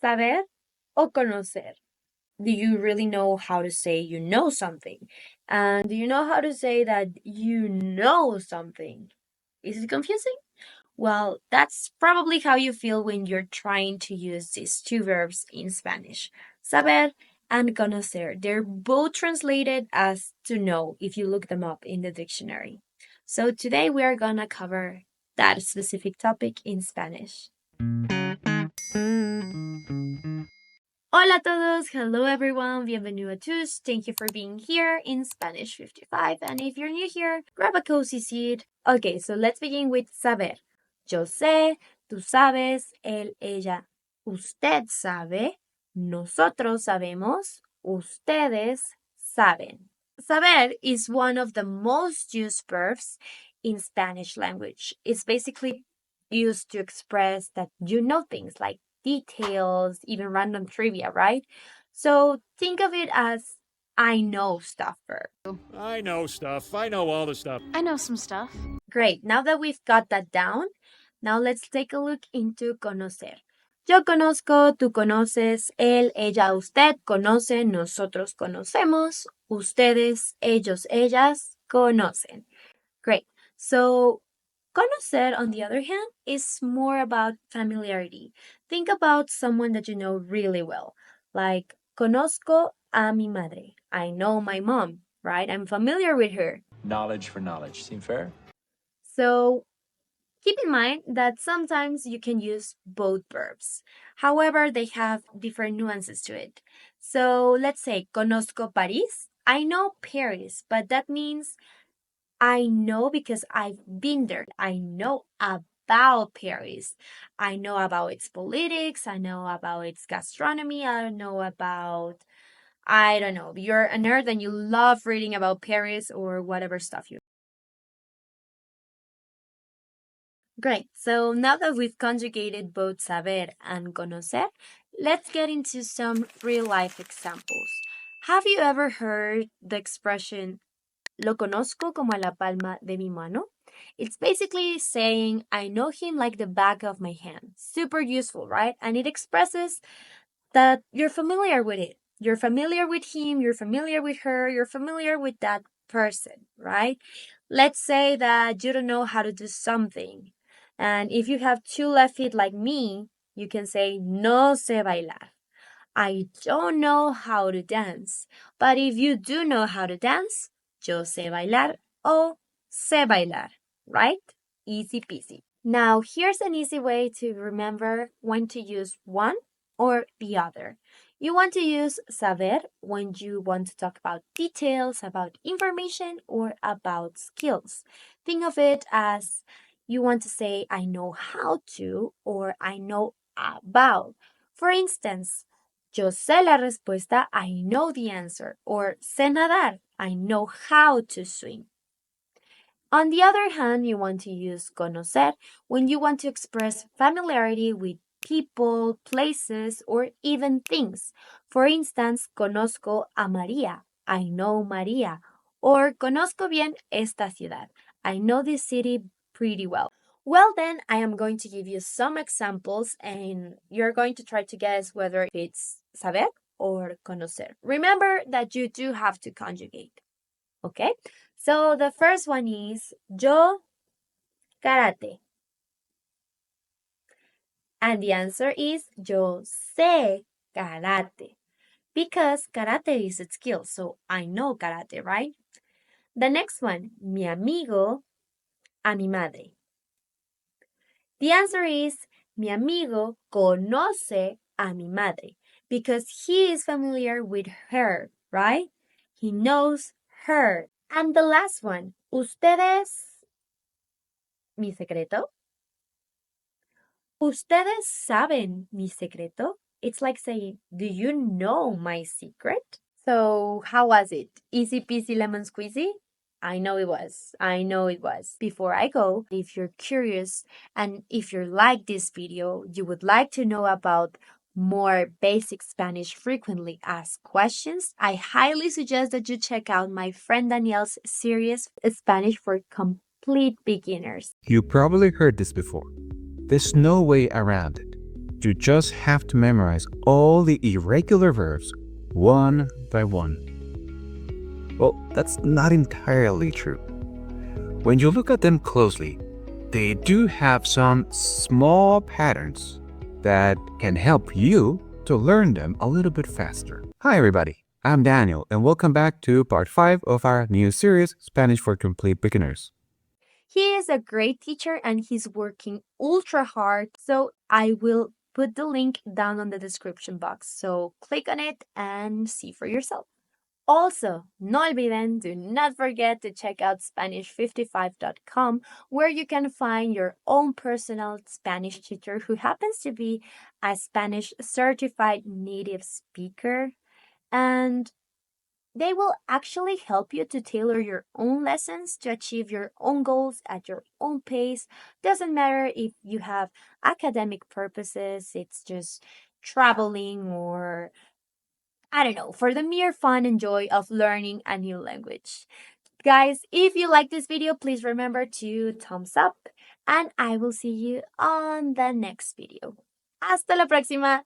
Saber o conocer? Do you really know how to say you know something? And do you know how to say that you know something? Is it confusing? Well, that's probably how you feel when you're trying to use these two verbs in Spanish. Saber and conocer. They're both translated as to know if you look them up in the dictionary. So today we are gonna cover that specific topic in Spanish. Hola a todos, hello everyone, bienvenido a todos. Thank you for being here in Spanish 55. And if you're new here, grab a cozy seat. Okay, so let's begin with saber. Yo sé, tú sabes, él, ella, usted sabe, nosotros sabemos, ustedes saben. Saber is one of the most used verbs in Spanish language. It's basically used to express that you know things like details, even random trivia, right? So think of it as I know stuff verb. I know stuff. I know all the stuff. I know some stuff. Great. Now that we've got that down, now let's take a look into conocer. Yo conozco, tú conoces, él, ella, usted conoce, nosotros conocemos, ustedes, ellos, ellas conocen. Great. So conocer, on the other hand, is more about familiarity. Think about someone that you know really well. Like, conozco a mi madre. I know my mom, right? I'm familiar with her. Knowledge for knowledge. Seem fair? So keep in mind that sometimes you can use both verbs. However, they have different nuances to it. So let's say, conozco París. I know Paris, but that means I know because I've been there. I know about Paris. I know about its politics. I know about its gastronomy. I know about, I don't know, you're a nerd and you love reading about Paris or whatever stuff you. Great. So now that we've conjugated both saber and conocer, let's get into some real life examples. Have you ever heard the expression lo conozco como a la palma de mi mano? It's basically saying I know him like the back of my hand. Super useful, right? And it expresses that you're familiar with it. You're familiar with him, you're familiar with her, you're familiar with that person, right? Let's say that you don't know how to do something. And if you have two left feet like me, you can say no sé bailar. I don't know how to dance. But if you do know how to dance, yo sé bailar o sé bailar, right? Easy peasy. Now, here's an easy way to remember when to use one or the other. You want to use saber when you want to talk about details, about information, or about skills. Think of it as you want to say, I know how to, or I know about. For instance, yo sé la respuesta, I know the answer. Or sé nadar, I know how to swim. On the other hand, you want to use conocer when you want to express familiarity with people, places, or even things. For instance, conozco a María, I know María. Or conozco bien esta ciudad, I know this city pretty well. Well, then I am going to give you some examples and you're going to try to guess whether it's saber or conocer. Remember that you do have to conjugate. Okay? So the first one is yo karate. And the answer is yo sé karate. Because karate is a skill, so I know karate, right? The next one, mi amigo a mi madre. The answer is mi amigo conoce a mi madre because he is familiar with her, right? He knows her. And the last one, ustedes, mi secreto. Ustedes saben mi secreto. It's like saying, do you know my secret? So how was it? Easy peasy lemon squeezy? I know it was. I know it was. Before I go, if you're curious and if you like this video, you would like to know about more basic Spanish frequently asked questions, I highly suggest that you check out my friend Danielle's series, Spanish for Complete Beginners. You probably heard this before. There's no way around it. You just have to memorize all the irregular verbs one by one. Well, that's not entirely true. When you look at them closely, they do have some small patterns that can help you to learn them a little bit faster. Hi everybody, I'm Daniel and welcome back to part 5 of our new series, Spanish for Complete Beginners. He is a great teacher and he's working ultra hard, so I will put the link down on the description box. So click on it and see for yourself. Also, no olviden, do not forget to check out Spanish55.com, where you can find your own personal Spanish tutor who happens to be a Spanish certified native speaker. And they will actually help you to tailor your own lessons to achieve your own goals at your own pace. Doesn't matter if you have academic purposes, it's just traveling or I don't know, for the mere fun and joy of learning a new language. Guys, if you like this video, please remember to thumbs up and I will see you on the next video. Hasta la próxima!